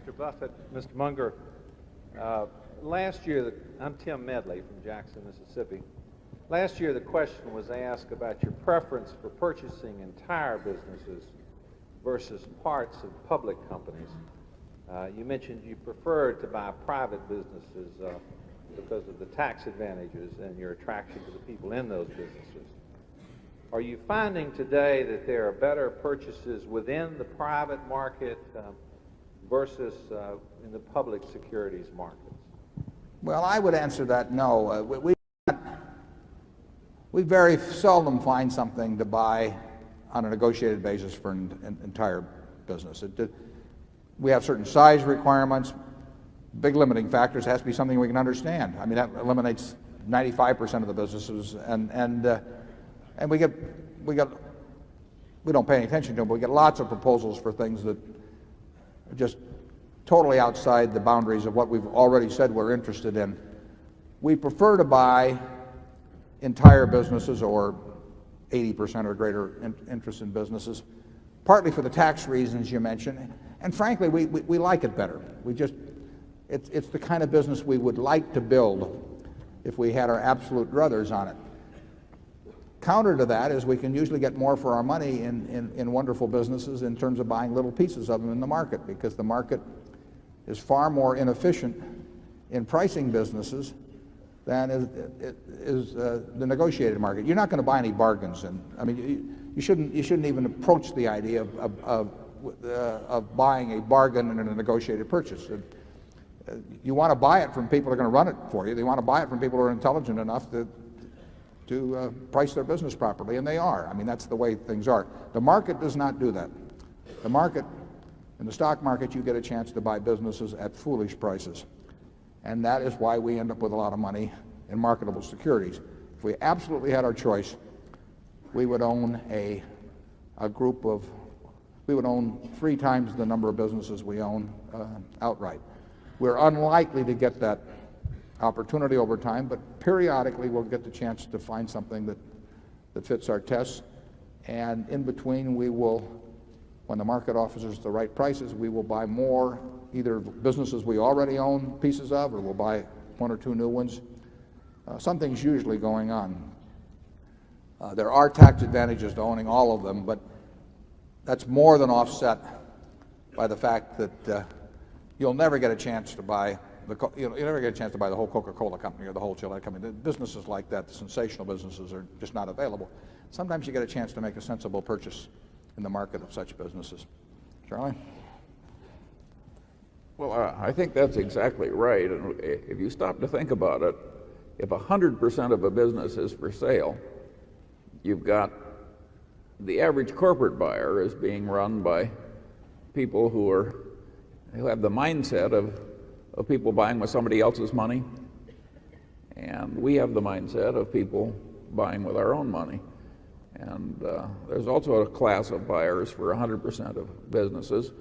Mr. Buffett, Mr. Munger. Last year, I'm Tim Medley from Jackson, Mississippi. Last year, the question was asked about your preference for purchasing entire businesses versus parts of public companies. You mentioned you preferred to buy private businesses because of the tax advantages and your attraction to the people in those businesses. Are you finding today that there are better purchases within the private market versus in the public securities markets? Well, I would answer that no. We very seldom find something to buy on a negotiated basis for an entire business. We have certain size requirements, big limiting factors. Has to be something we can understand. I mean, that eliminates 95% of the businesses, and we don't pay any attention to them, but we get lots of proposals for things that are just totally outside the boundaries of what we've already said we're interested in. We prefer to buy entire businesses or 80% or greater interest in businesses, partly for the tax reasons you mentioned, and frankly, we like it better. It's the kind of business we would like to build if we had our absolute druthers on it. Counter to that is we can usually get more for our money in wonderful businesses in terms of buying little pieces of them in the market, because the market is far more inefficient in pricing businesses than is the negotiated market. You're not going to buy any bargains, and I mean you shouldn't even approach the idea of buying a bargain in a negotiated purchase. You want to buy it from people who are going to run it for you. You want to buy it from people who are intelligent enough to price their business properly, and they are. I mean, that's the way things are. The market does not do that. The market, in the stock market, you get a chance to buy businesses at foolish prices, and that is why we end up with a lot of money in marketable securities. If we absolutely had our choice, we would own we would own 3 times the number of businesses we own outright. We're unlikely to get that opportunity over time, but periodically we'll get the chance to find something that fits our tests, and in between we will, when the market offers us the right prices, we will buy more, either businesses we already own pieces of, or we'll buy 1 or 2 new ones. Something's usually going on. There are tax advantages to owning all of them, but that's more than offset by the fact that you'll never get a chance to buy you'll never get a chance to buy the whole Coca-Cola company or the whole Gillette company. The businesses like that, the sensational businesses, are just not available. Sometimes you get a chance to make a sensible purchase in the market of such businesses. Charlie? Well, I think that's exactly right. And if you stop to think about it, if 100% of a business is for sale, you've got the average corporate buyer is being run by people who have the mindset of people buying with somebody else's money, and we have the mindset of people buying with our own money. And there's also a class of buyers for 100% of businesses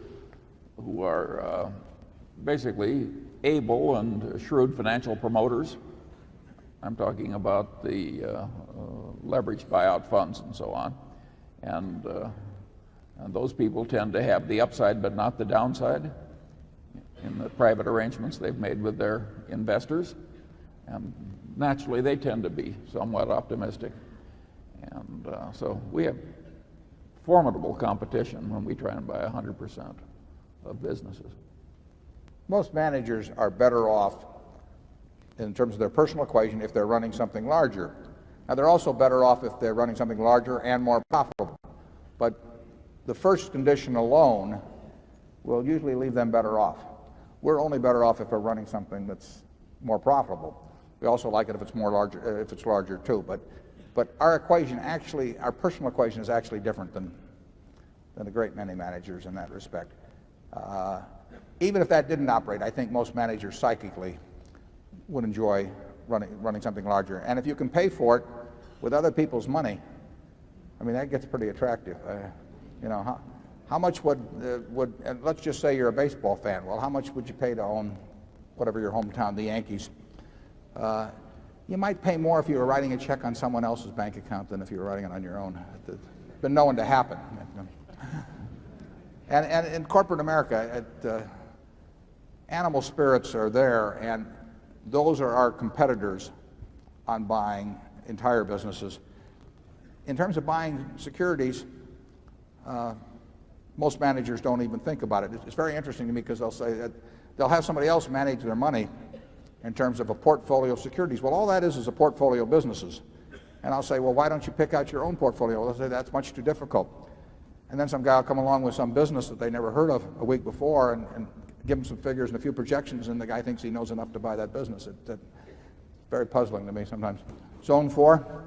who are basically able and shrewd financial promoters. I'm talking about the leveraged buyout funds and so on. And those people tend to have the upside but not the downside in the private arrangements they've made with their investors. And naturally, they tend to be somewhat optimistic. And so we have formidable competition when we try and buy 100% of businesses. Most managers are better off in terms of their personal equation if they're running something larger. Now, they're also better off if they're running something larger and more profitable. But the first condition alone will usually leave them better off. We're only better off if we're running something that's more profitable. We also like it if it's larger too. But our equation actually, our personal equation is actually different than a great many managers in that respect. Even if that didn't operate, I think most managers psychically would enjoy running something larger. And if you can pay for it with other people's money, I mean, that gets pretty attractive. How much would and let's just say you're a baseball fan. Well, how much would you pay to own whatever your hometown, the Yankees? You might pay more if you were writing a check on someone else's bank account than if you were writing it on your own. It's been known to happen. And in corporate America, animal spirits are there, and those are our competitors on buying entire businesses. In terms of buying securities, most managers don't even think about it. It's very interesting to me because they'll say that they'll have somebody else manage their money in terms of a portfolio of securities. Well, all that is a portfolio of businesses. And I'll say, well, why don't you pick out your own portfolio? They'll say, that's much too difficult. And then some guy will come along with some business that they never heard of a week before and give them some figures and a few projections, and the guy thinks he knows enough to buy that business. It's very puzzling to me sometimes. Zone 4.